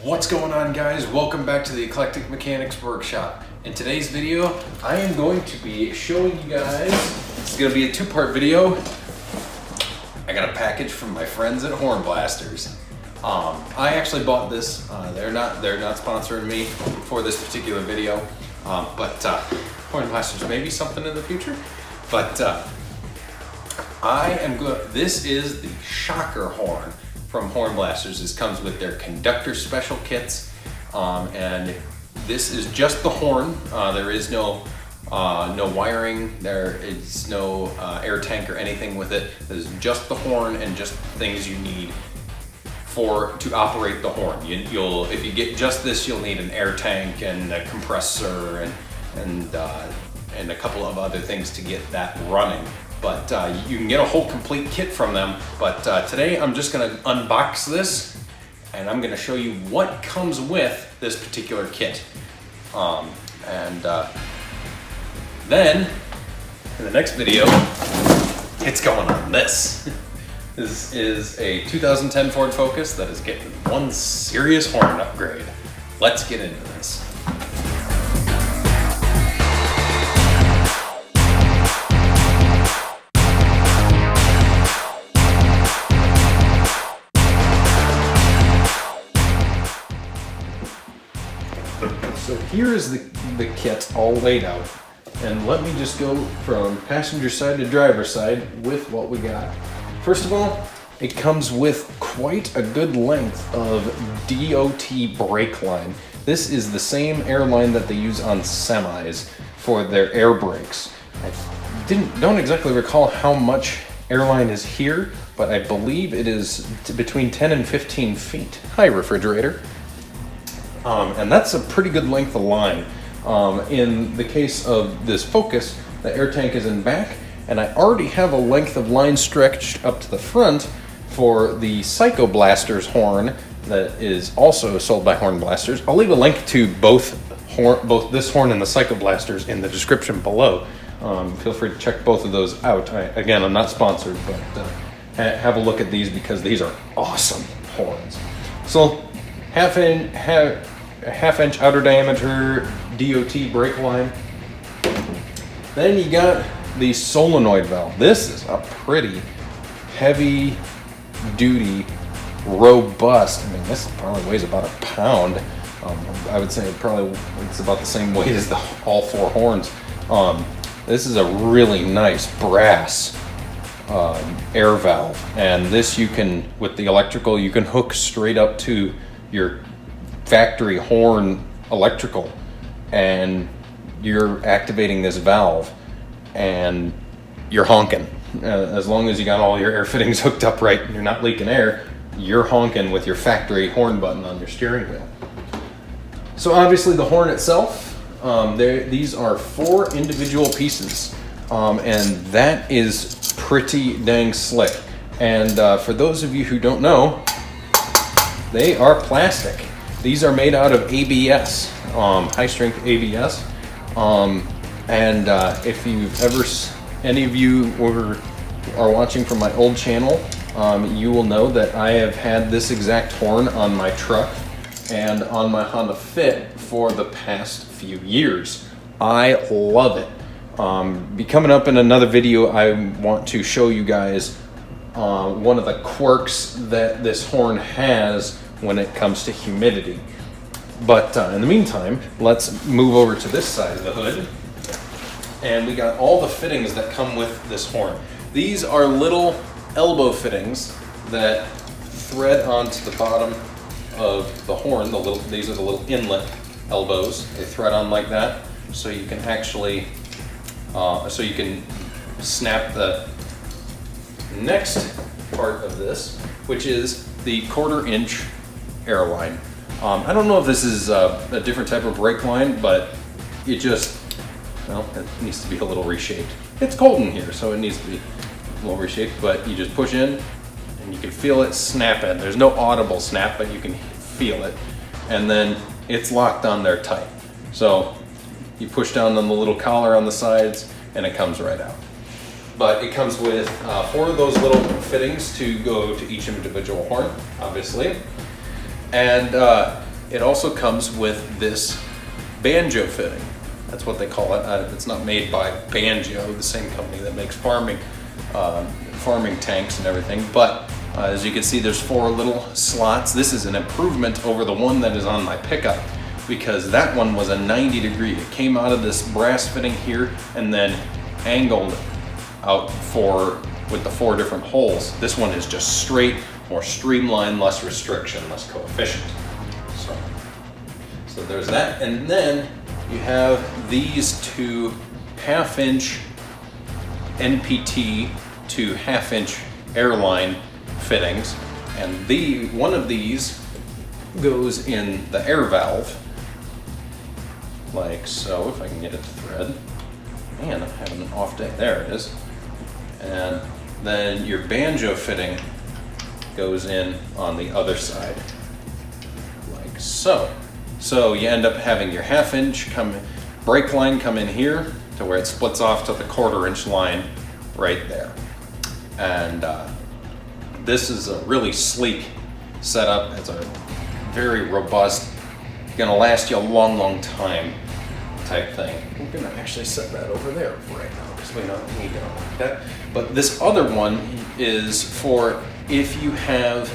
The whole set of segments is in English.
What's going on, guys? Welcome back to the Eclectic Mechanics Workshop. In today's video, I am going to be showing you guys, it's going to be a two-part video. I got a package from my friends at Horn Blasters. I actually bought this. They're not sponsoring me for this particular video, but Horn Blasters may be something in the future. But this is the Shocker Horn from Horn Blasters. This comes with their Conductor Special kits, and this is just the horn. There is no wiring. There is no air tank or anything with it. This is just the horn and just things you need to operate the horn. If you get just this, you'll need an air tank and a compressor and a couple of other things to get that running. But you can get a whole complete kit from them. But today I'm just gonna unbox this and I'm gonna show you what comes with this particular kit. Then in the next video, it's going on this. This is a 2010 Ford Focus that is getting one serious horn upgrade. Let's get into this. So here is the kit all laid out, and let me just go from passenger side to driver side with what we got. First of all, it comes with quite a good length of DOT brake line. This is the same air line that they use on semis for their air brakes. I don't exactly recall how much airline is here, but I believe it is between 10 and 15 feet. Hi, refrigerator. And that's a pretty good length of line. In the case of this Focus, the air tank is in back, and I already have a length of line stretched up to the front for the PsychoBlasters horn that is also sold by Horn Blasters. I'll leave a link to both this horn and the PsychoBlasters in the description below. Feel free to check both of those out. Again, I'm not sponsored, but have a look at these because these are awesome horns. So half inch outer diameter DOT brake line. Then you got the solenoid valve. This is a pretty heavy duty, robust. I mean, this probably weighs about a pound. I would say it's about the same weight as all four horns. This is a really nice brass air valve, and this with the electrical, you can hook straight up to your factory horn electrical, and you're activating this valve and you're honking. As long as you got all your air fittings hooked up right and you're not leaking air, you're honking with your factory horn button on your steering wheel. So obviously the horn itself, these are 4 individual pieces, and that is pretty dang slick. And for those of you who don't know, they are plastic. These are made out of ABS, high strength ABS. If any of you are watching from my old channel, you will know that I have had this exact horn on my truck and on my Honda Fit for the past few years. I love it. Coming up in another video, I want to show you guys one of the quirks that this horn has when it comes to humidity. But in the meantime, let's move over to this side of the hood. And we got all the fittings that come with this horn. These are little elbow fittings that thread onto the bottom of the horn. These are the little inlet elbows. They thread on like that, so you can actually, snap the next part of this, which is the 1/4 inch air line. I don't know if this is a different type of brake line, but it needs to be a little reshaped. It's cold in here, so it needs to be a little reshaped, but you just push in and you can feel it snap in. There's no audible snap, but you can feel it. And then it's locked on there tight. So you push down on the little collar on the sides and it comes right out. But it comes with 4 of those little fittings to go to each individual horn, obviously. And it also comes with this banjo fitting. That's what they call it. It's not made by Banjo, the same company that makes farming tanks and everything, but as you can see, there's 4 little slots. This is an improvement over the one that is on my pickup, because that one was a 90-degree. It came out of this brass fitting here and then angled out with the 4 different holes. This one is just straight, more streamlined, less restriction, less coefficient. So there's that, and then you have these 2 half-inch NPT to half-inch airline fittings, and one of these goes in the air valve, like so, if I can get it to thread. Man, I'm having an off day. There it is. And then your banjo fitting goes in on the other side, like so. So you end up having your half-inch brake line come in here to where it splits off to the 1/4-inch line right there. And this is a really sleek setup. It's a very robust, gonna last you a long, long time type thing. We're gonna actually set that over there right now because we don't need it like that. But this other one is for if you have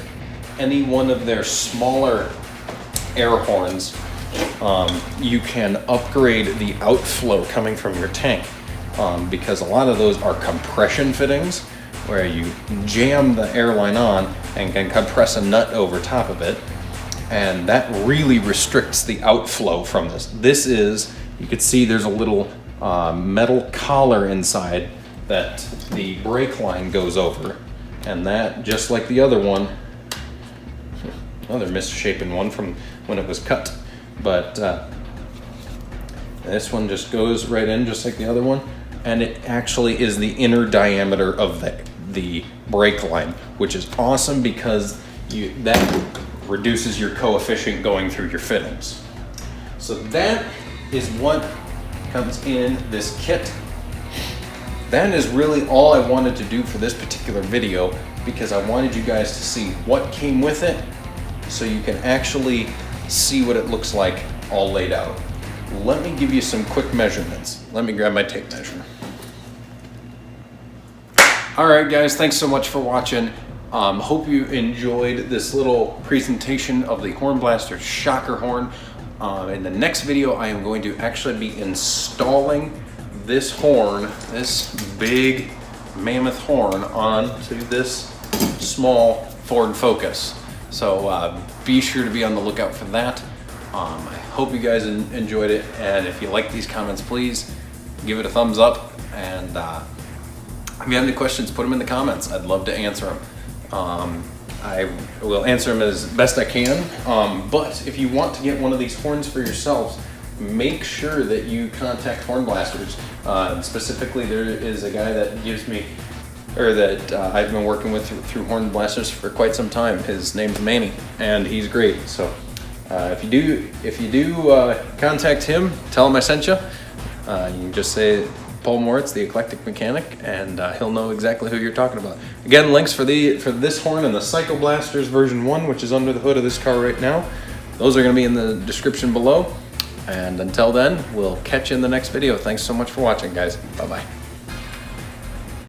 any one of their smaller air horns, you can upgrade the outflow coming from your tank, because a lot of those are compression fittings where you jam the airline on and can compress a nut over top of it, and that really restricts the outflow from this. This is, you can see there's a little metal collar inside that the brake line goes over, and that, just like the other one, another misshapen one from when it was cut, but this one just goes right in just like the other one, and it actually is the inner diameter of the brake line, which is awesome because that reduces your coefficient going through your fittings. So that is what comes in this kit. That is really all I wanted to do for this particular video, because I wanted you guys to see what came with it so you can actually see what it looks like all laid out. Let me give you some quick measurements. Let me grab my tape measure. All right, guys, thanks so much for watching. Hope you enjoyed this little presentation of the Horn Blaster Shocker Horn. In the next video, I am going to actually be installing this horn, this big mammoth horn, onto this small Ford Focus. So be sure to be on the lookout for that. I hope you guys enjoyed it, and if you like these comments, please give it a thumbs up, and if you have any questions, put them in the comments. I'd love to answer them. I will answer them as best I can, but if you want to get one of these horns for yourselves, make sure that you contact Horn Blasters. Specifically, there is a guy that gives me, or that I've been working with through Horn Blasters for quite some time. His name's Manny, and he's great. So if you do contact him, tell him I sent you. You can just say Paul Moritz, the Eclectic Mechanic, and he'll know exactly who you're talking about. Again, links for this horn and the PsychoBlasters version 1, which is under the hood of this car right now. Those are going to be in the description below. And until then, we'll catch you in the next video. Thanks so much for watching, guys. Bye-bye.